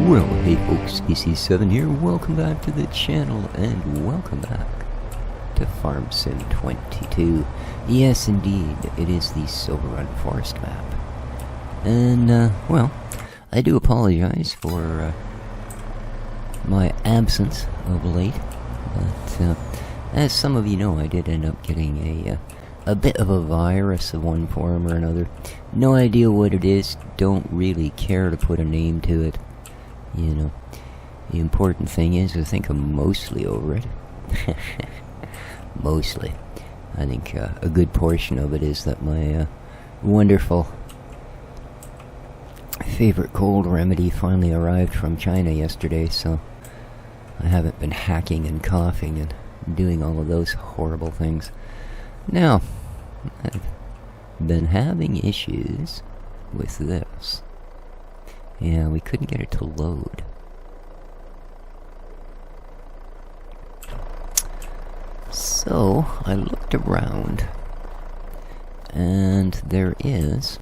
Well, hey folks, pt.60 here, welcome back to the channel, and welcome back to Farm Sim 22. Yes, indeed, it is the Silver Run Forest map. And, well, I do apologize for, my absence of late, but, as some of you know, I did end up getting a bit of a virus of one form or another. No idea what it is, don't really care to put a name to it. You know, the important thing is, I think I'm mostly over it. Mostly. I think a good portion of it is that my wonderful favorite cold remedy finally arrived from China yesterday, so I haven't been hacking and coughing and doing all of those horrible things. Now, I've been having issues with this. Yeah, we couldn't get it to load. So, I looked around, and there is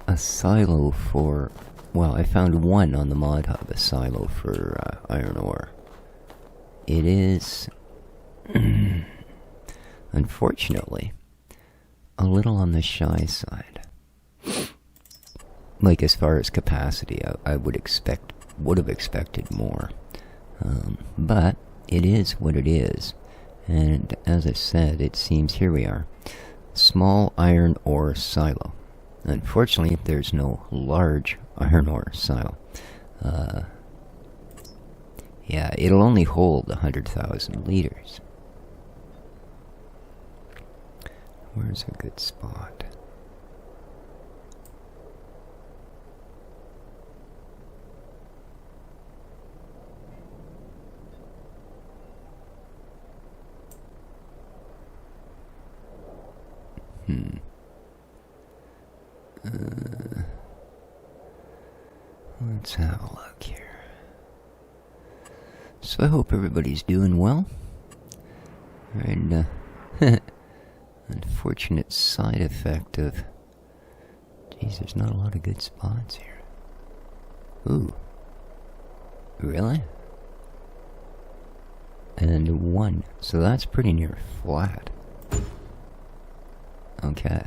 a silo for... Well, I found one on the mod hub, a silo for iron ore. It is, unfortunately, a little on the shy side. Like, as far as capacity, I would have expected more. But it is what it is. And as I said, it seems, here we are. Small iron ore silo. Unfortunately, there's no large iron ore silo. Yeah, it'll only hold 100,000 liters. Where's a good spot? Let's have a look here. So I hope everybody's doing well. And, unfortunate side effect of... Geez, there's not a lot of good spots here. Ooh. Really? And one. So that's pretty near flat. Okay.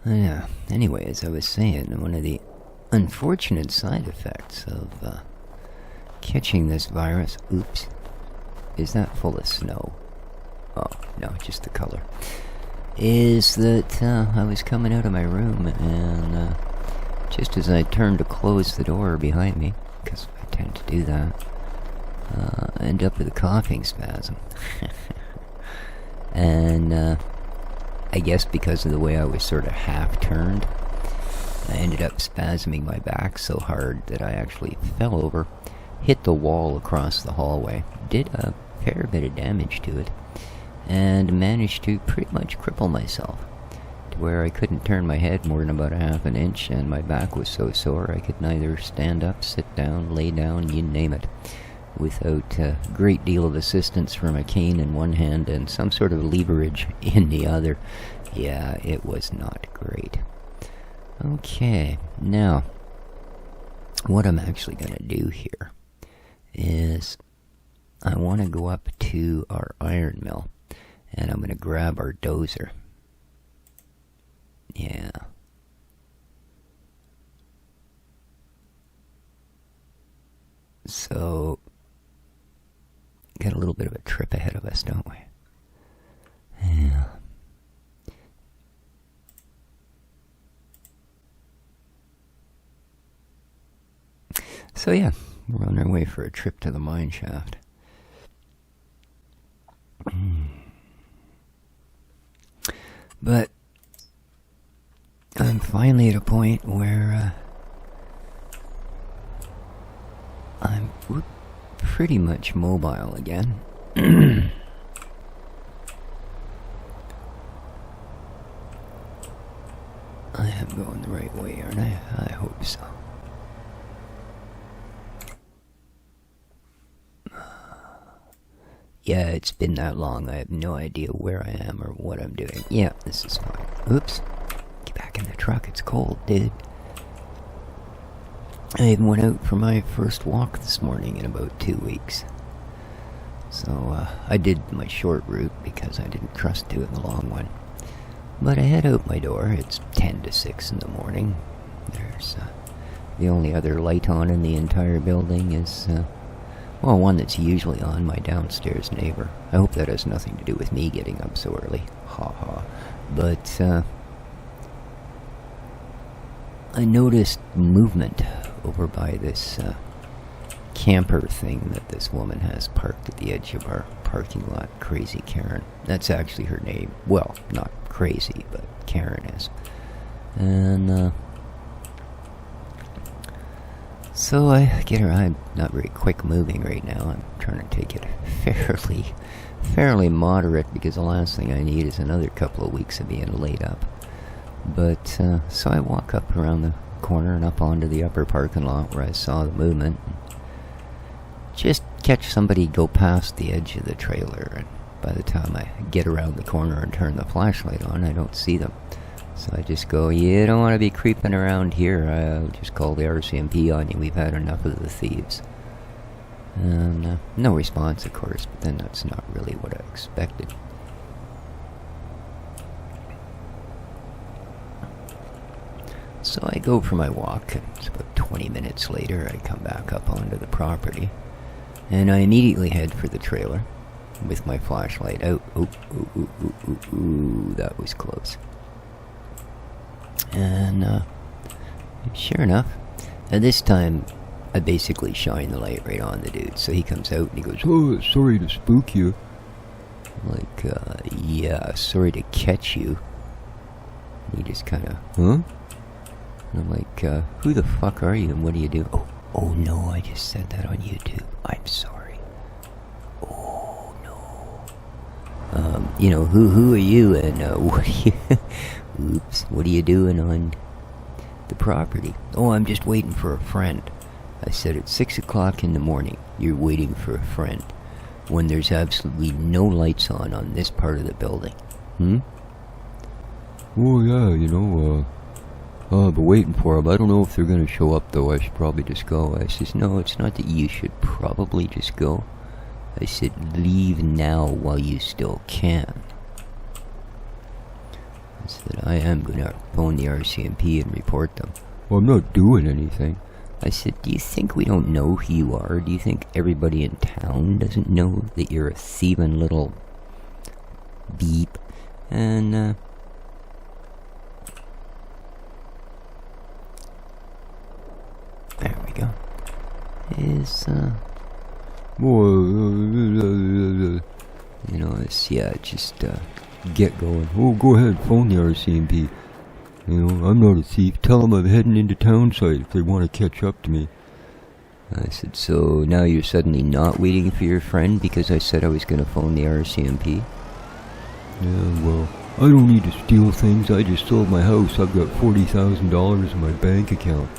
Yeah, anyway, as I was saying, one of the unfortunate side effects of catching this virus... Oops. Is that full of snow? Oh, no, just the color. Is that I was coming out of my room, and just as I turned to close the door behind me, because I tend to do that, I end up with a coughing spasm. And, I guess because of the way I was sort of half-turned, I ended up spasming my back so hard that I actually fell over, hit the wall across the hallway, did a fair bit of damage to it, and managed to pretty much cripple myself, to where I couldn't turn my head more than about a half an inch, and my back was so sore I could neither stand up, sit down, lay down, you name it, without a great deal of assistance from a cane in one hand and some sort of leverage in the other. Yeah, it was not great. Okay, now, what I'm actually going to do here is I want to go up to our iron mill, and I'm going to grab our dozer. Yeah. So... got a little bit of a trip ahead of us, don't we? Yeah. So yeah, we're on our way for a trip to the mine shaft. But I'm finally at a point where I'm pretty much mobile again. I am going the right way, aren't I? I hope so. Yeah, it's been that long. I have no idea where I am or what I'm doing. Yeah, this is fine. Oops. Get back back in the truck. It's cold, dude. I even went out for my first walk this morning in about 2 weeks. So I did my short route because I didn't trust doing the long one. But I head out my door. It's 10 to 6 in the morning. There's the only other light on in the entire building is, one that's usually on, my downstairs neighbor. I hope that has nothing to do with me getting up so early. Ha ha. But I noticed movement over by this camper thing that this woman has parked at the edge of our parking lot. Crazy Karen. That's actually her name. Well, not crazy, but Karen is. And so I get her. I'm not very quick moving right now. I'm trying to take it fairly moderate, because the last thing I need is another couple of weeks of being laid up. But so I walk up around the corner and up onto the upper parking lot where I saw the movement. Just catch somebody go past the edge of the trailer, and by the time I get around the corner and turn the flashlight on, I don't see them. So I just go, you don't want to be creeping around here. I'll just call the RCMP on you. We've had enough of the thieves. And no response, of course, but then that's not really what I expected. So I go for my walk, and it's about 20 minutes later I come back up onto the property, and I immediately head for the trailer with my flashlight out. Ooh, that was close. And sure enough, and this time I basically shine the light right on the dude. So he comes out and he goes, "Oh, sorry to spook you." I'm like, yeah, sorry to catch you. And he just kind of, huh? And I'm like, who the fuck are you and what do you do? Oh no, I just said that on YouTube. I'm sorry. Oh no. Who are you and what are you? Oops, what are you doing on the property? Oh, I'm just waiting for a friend. I said it's 6 o'clock in the morning. You're waiting for a friend when there's absolutely no lights on this part of the building. Oh yeah, I've been waiting for them. I don't know if they're going to show up, though. I should probably just go. I says, no, it's not that you should probably just go. I said, leave now while you still can. I said, I am going to phone the RCMP and report them. Well, I'm not doing anything. I said, do you think we don't know who you are? Do you think everybody in town doesn't know that you're a thieving little beep? And, there we go. Just get going. Oh, go ahead, phone the RCMP. I'm not a thief. Tell them I'm heading into town site if they want to catch up to me. I said, so now you're suddenly not waiting for your friend because I said I was going to phone the RCMP? Yeah, well, I don't need to steal things. I just sold my house. I've got $40,000 in my bank account.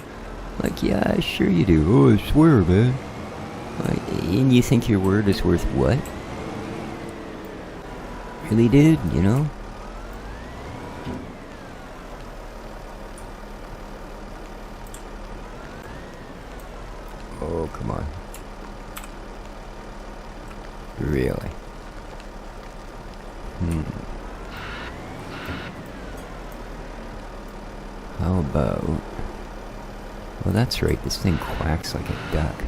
Like, yeah, sure you do. Oh, I swear, man. And you think your word is worth what? Really, dude, Oh, come on. Really? How about... Well, that's right, this thing quacks like a duck.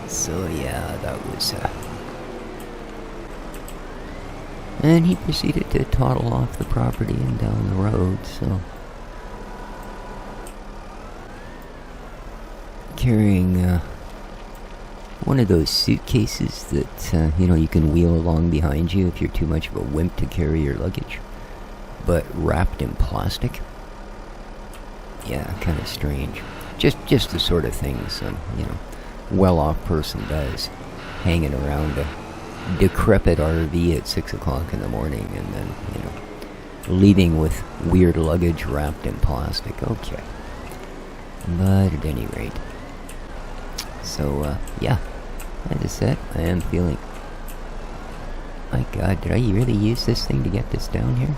So, yeah, that was, And he proceeded to toddle off the property and down the road, so... Carrying, one of those suitcases that, you can wheel along behind you if you're too much of a wimp to carry your luggage, but wrapped in plastic. Yeah, kind of strange. Just the sort of thing some, well-off person does, hanging around a decrepit RV at 6 o'clock in the morning and then, leaving with weird luggage wrapped in plastic. Okay. But at any rate. So, yeah. As I said, I am feeling My god, did I really use this thing to get this down here?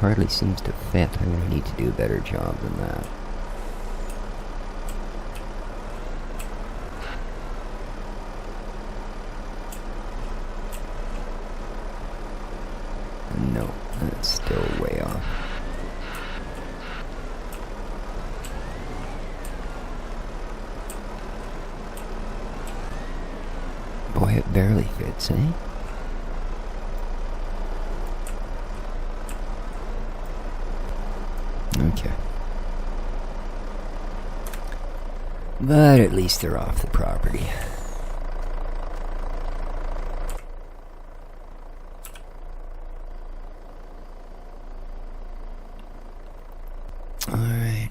Hardly seems to fit. I'm gonna need to do a better job than that. No, that's still way off. Boy, it barely fits, eh? Okay. But at least they're off the property. Alright.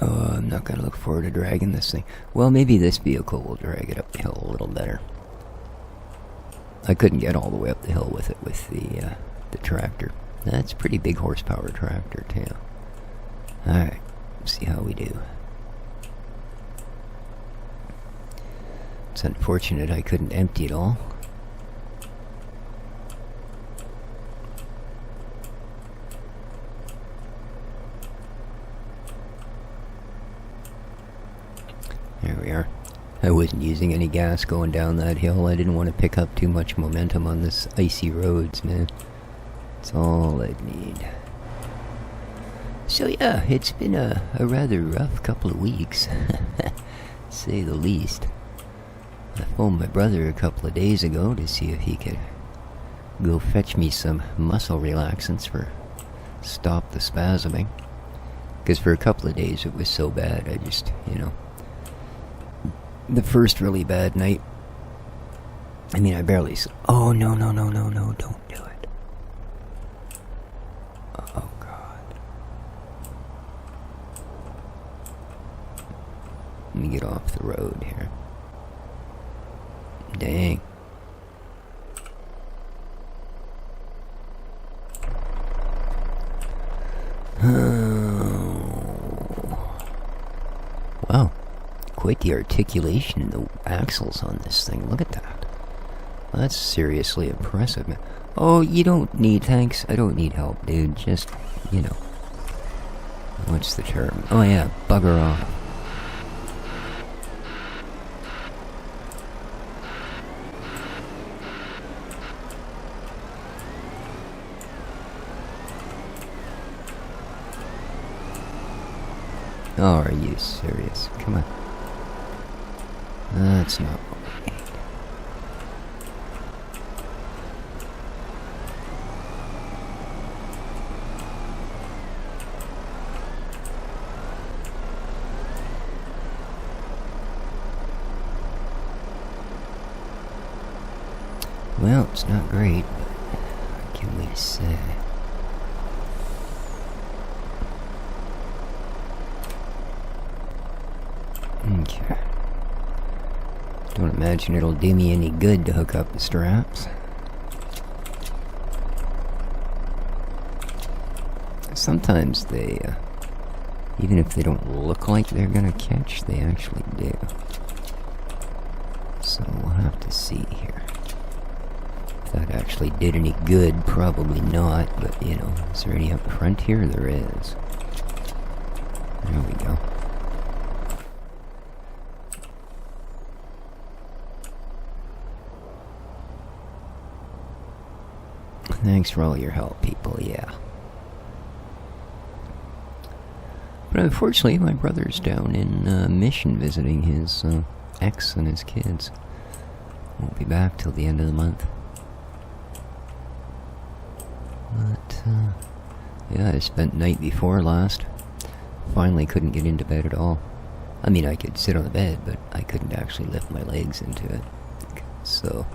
Oh, I'm not gonna look forward to dragging this thing. Well, maybe this vehicle will drag it up the hill a little better. I couldn't get all the way up the hill with it with the tractor. That's a pretty big horsepower tractor, too. Alright, see how we do. It's unfortunate I couldn't empty it all. There we are. I wasn't using any gas going down that hill. I didn't want to pick up too much momentum on this icy roads, man. That's all I'd need. So yeah, it's been a rather rough couple of weeks, to say the least. I phoned my brother a couple of days ago to see if he could go fetch me some muscle relaxants for stop the spasming. Because for a couple of days it was so bad, I just, the first really bad night, I mean, I barely oh, no, don't do it. Oh, God. Let me get off the road here. Dang. Wow. Quite the articulation in the axles on this thing. Look at that. That's seriously impressive, man. Oh, you don't need thanks. I don't need help, dude. Just, what's the term? Oh, yeah. Bugger off. Oh, are you serious? Come on. That's not what we need. Well, it's not great, but what can we say? Okay. Don't imagine it'll do me any good to hook up the straps. Sometimes they, even if they don't look like they're gonna catch, they actually do. So we'll have to see here. If that actually did any good, probably not, but is there any up front here? There is. There we go. Thanks for all your help, people, yeah. But unfortunately, my brother's down in Mission visiting his ex and his kids. Won't be back till the end of the month. But, yeah, I spent night before last. Finally couldn't get into bed at all. I mean, I could sit on the bed, but I couldn't actually lift my legs into it. So,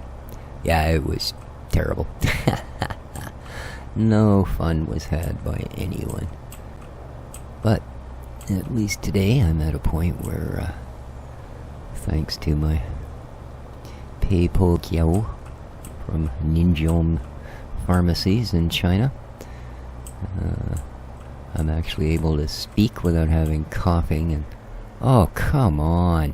yeah, it was terrible. No fun was had by anyone. But at least today I'm at a point where, thanks to my pt.60 from Ninjom pharmacies in China, I'm actually able to speak without having coughing and... Oh, come on.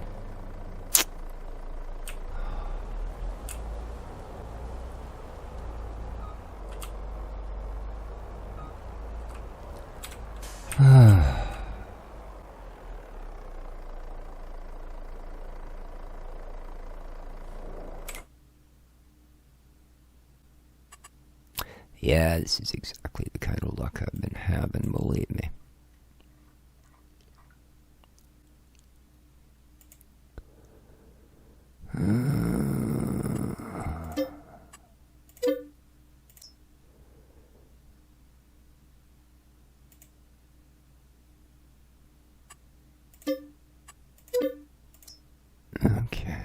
Yeah, this is exactly the kind of luck I've been having, believe me. Okay.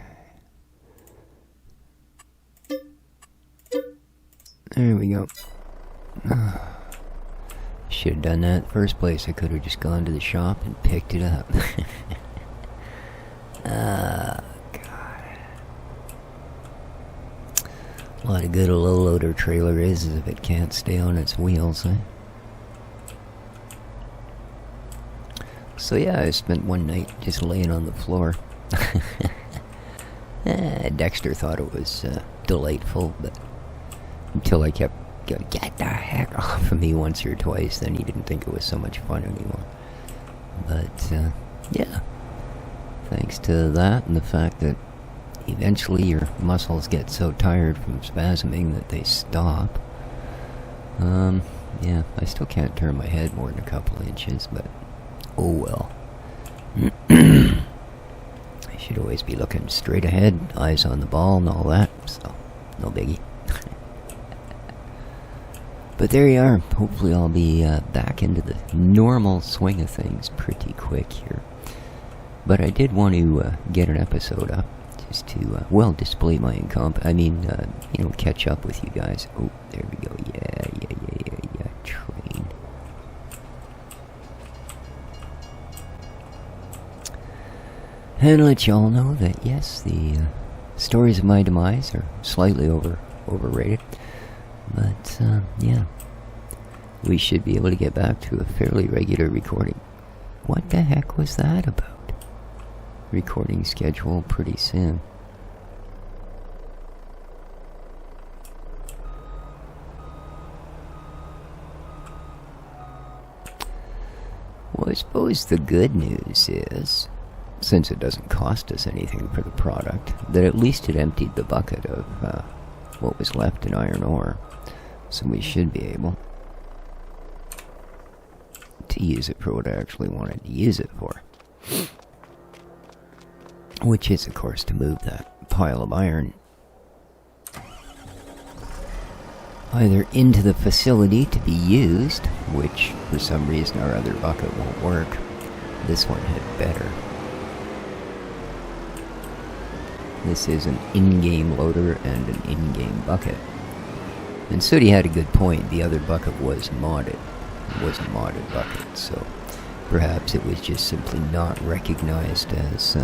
There we go. Should have done that in the first place. I could have just gone to the shop and picked it up. God. What a good a low-loader trailer is if it can't stay on its wheels, eh? So yeah, I spent one night just laying on the floor. Dexter thought it was delightful, but until I kept going, get the heck off of me once or twice, then he didn't think it was so much fun anymore. But, yeah. Thanks to that and the fact that eventually your muscles get so tired from spasming that they stop. Yeah, I still can't turn my head more than a couple inches, but oh well. I should always be looking straight ahead, eyes on the ball and all that, so no biggie. But there you are. Hopefully I'll be back into the normal swing of things pretty quick here. But I did want to get an episode up, just to, well, display my catch up with you guys. Oh, there we go. Yeah, train. And let y'all know that, yes, the stories of my demise are slightly overrated. But, yeah. We should be able to get back to a fairly regular recording. What the heck was that about? Recording schedule pretty soon. Well, I suppose the good news is, since it doesn't cost us anything for the product, that at least it emptied the bucket of what was left in iron ore. So we should be able to use it for what I actually wanted to use it for. Which is, of course, to move that pile of iron either into the facility to be used, which for some reason our other bucket won't work. This one had better. This is an in-game loader and an in-game bucket. And Sooty had a good point. The other bucket was modded. It was a modded bucket, so perhaps it was just simply not recognized as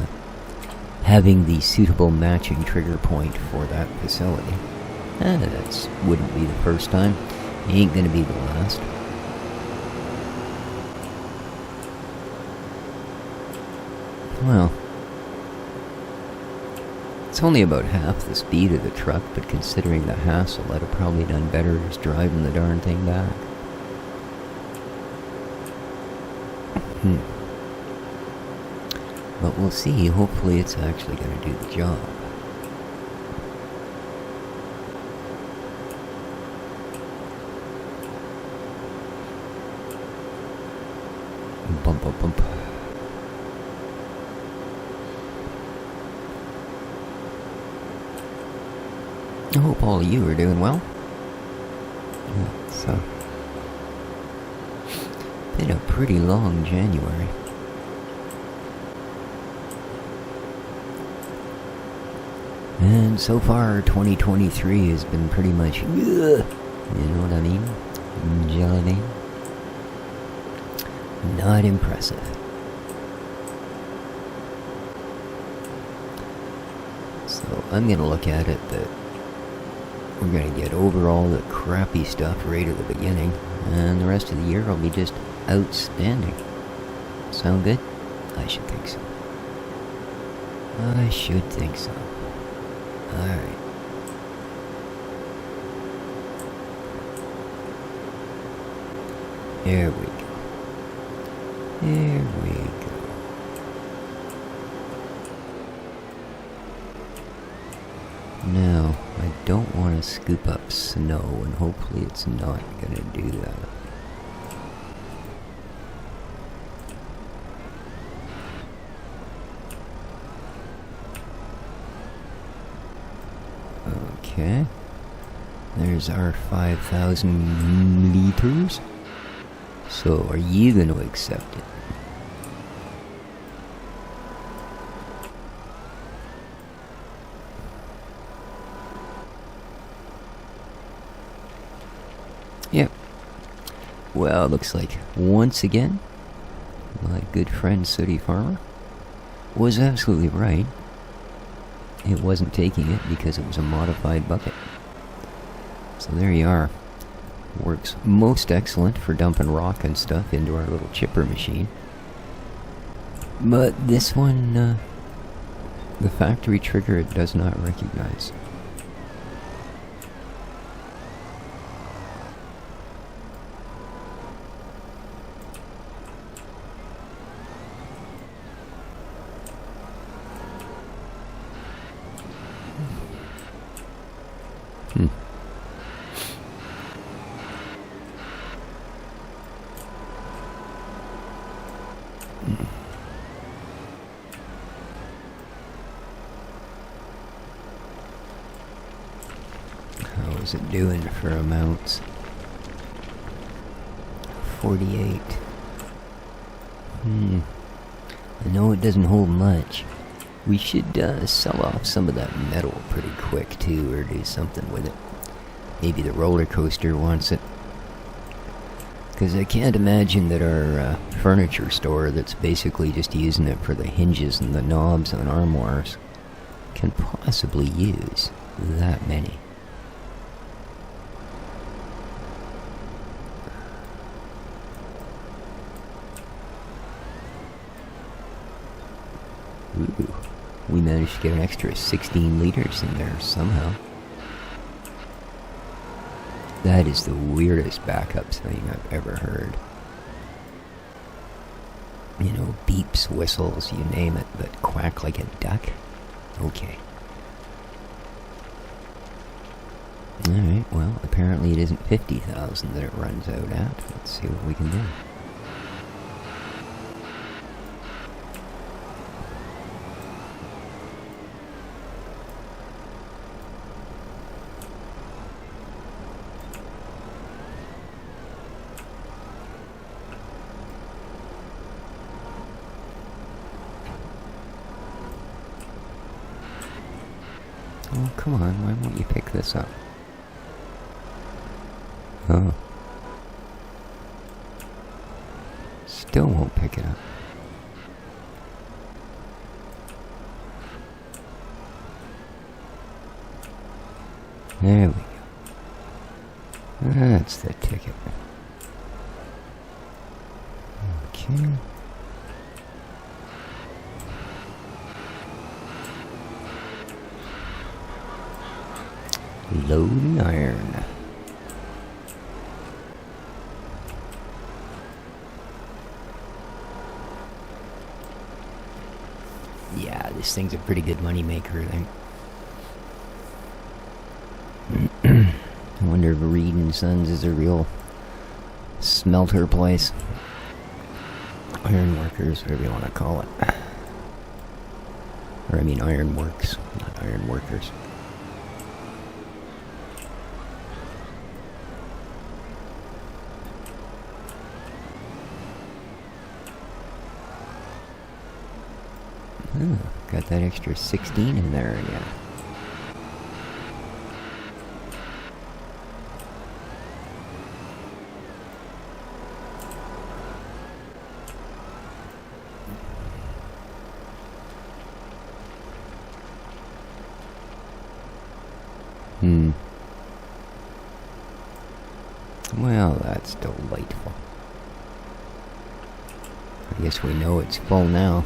having the suitable matching trigger point for that facility. That wouldn't be the first time. It ain't gonna be the last. Well, it's only about half the speed of the truck, but considering the hassle, I'd have probably done better just driving the darn thing back. But we'll see. Hopefully it's actually going to do the job. Bump, bump, bump. I hope all of you are doing well. Yeah, so been a pretty long January. And so far, 2023 has been pretty much, you know what I mean? Jelly bean. Not impressive. So I'm gonna look at it that we're gonna get over all the crappy stuff right at the beginning, and the rest of the year will be just outstanding. Sound good? I should think so. I should think so. Alright. There we go. Now, I don't want to scoop up snow, and hopefully it's not going to do that. Okay. There's our 5,000 liters. So, are you going to accept it? Yep. Well, looks like once again, my good friend Sooty Farmer was absolutely right. It wasn't taking it because it was a modified bucket. So there you are. Works most excellent for dumping rock and stuff into our little chipper machine. But this one, the factory trigger it does not recognize. How's it doing for amounts? 48. I know it doesn't hold much. We should sell off some of that metal pretty quick too, or do something with it. Maybe the roller coaster wants it. Because I can't imagine that our furniture store that's basically just using it for the hinges and the knobs and armoires can possibly use that many. Ooh, we managed to get an extra 16 liters in there somehow. That is the weirdest backup thing I've ever heard. You know, beeps, whistles, you name it, but quack like a duck? Okay. Alright, well, apparently it isn't 50,000 that it runs out at. Let's see what we can do. Oh, come on, why won't you pick this up? Oh. Still won't pick it up. There we go. That's the ticket. Okay. Loading iron. Yeah, this thing's a pretty good money maker, I think. I wonder if Reed and Sons is a real smelter place. Iron workers, whatever you want to call it. Or I mean iron works, not iron workers. Oh, got that extra 16 in there again. Well, that's delightful. I guess we know it's full now.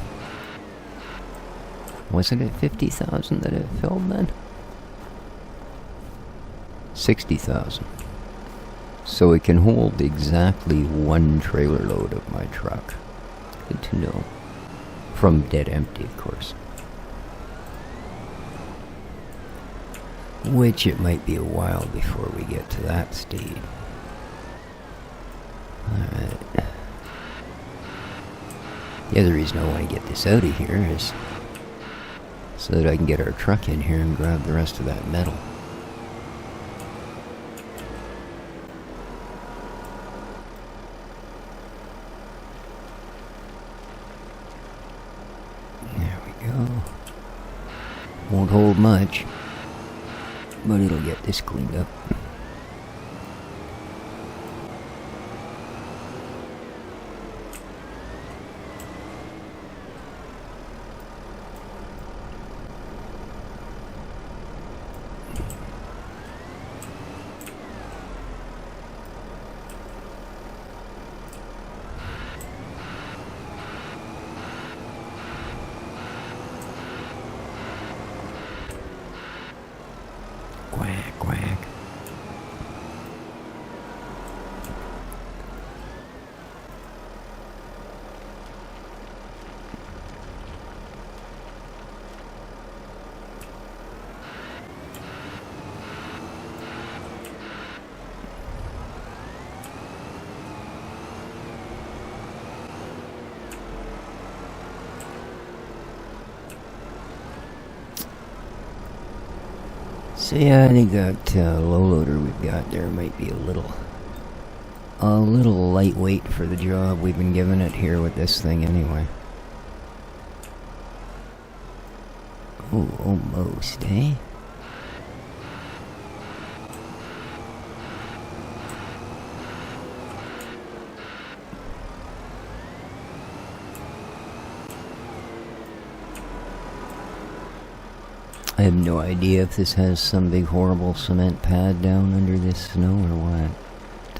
Wasn't it 50,000 that it filled then? 60,000. So it can hold exactly one trailer load of my truck. Good to know. From dead empty, of course. Which it might be a while before we get to that stage. Alright. The other reason I want to get this out of here is so that I can get our truck in here and grab the rest of that metal. There we go. Won't hold much, but it'll get this cleaned up. Quack, quack. So yeah, I think that low loader we've got there might be a little lightweight for the job we've been giving it here with this thing anyway. Oh, almost, eh? I have no idea if this has some big horrible cement pad down under this snow or what.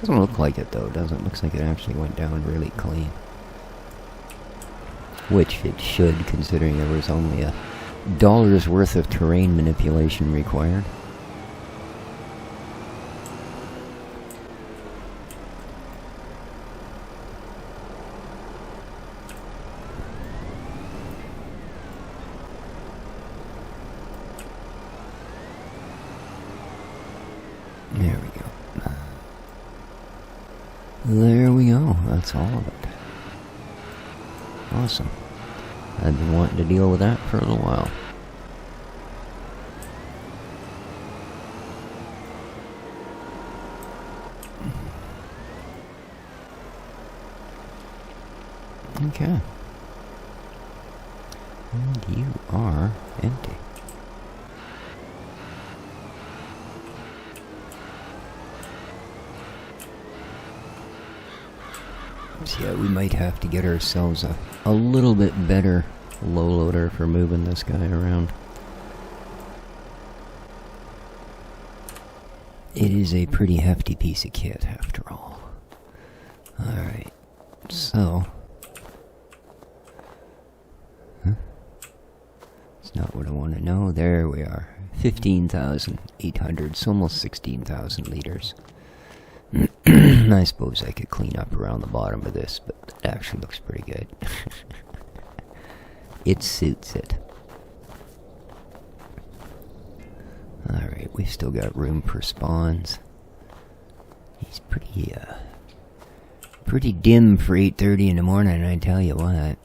Doesn't look like it though, does it? Looks like it actually went down really clean. Which it should, considering there was only $1 worth of terrain manipulation required. There we go. There we go. That's all of it. Awesome. I've been wanting to deal with that for a little while. Okay. And you are empty. So yeah, we might have to get ourselves a little bit better low loader for moving this guy around. It is a pretty hefty piece of kit after all. Alright, so... It's not what I want to know. There we are. 15,800, so almost 16,000 liters. I suppose I could clean up around the bottom of this, but it actually looks pretty good. It suits it. Alright, we've still got room for spawns. He's pretty dim for 8:30 in the morning, I tell you what.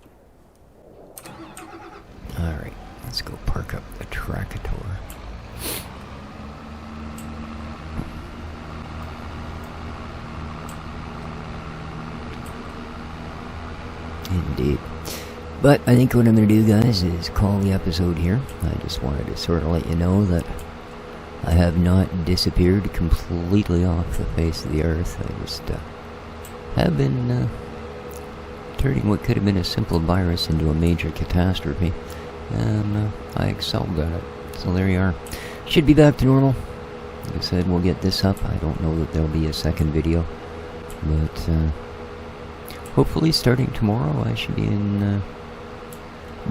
Alright, let's go park up the tractor. Indeed. But I think what I'm going to do, guys, is call the episode here. I just wanted to sort of let you know that I have not disappeared completely off the face of the earth. I just have been turning what could have been a simple virus into a major catastrophe. And I excelled at it. So there you are. Should be back to normal. Like I said, we'll get this up. I don't know that there'll be a second video. But... hopefully starting tomorrow I should be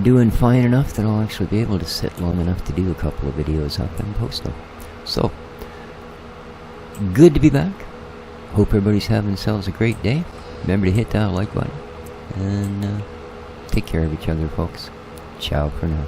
doing fine enough that I'll actually be able to sit long enough to do a couple of videos up and post them. So, good to be back. Hope everybody's having themselves a great day. Remember to hit that like button. And take care of each other, folks. Ciao for now.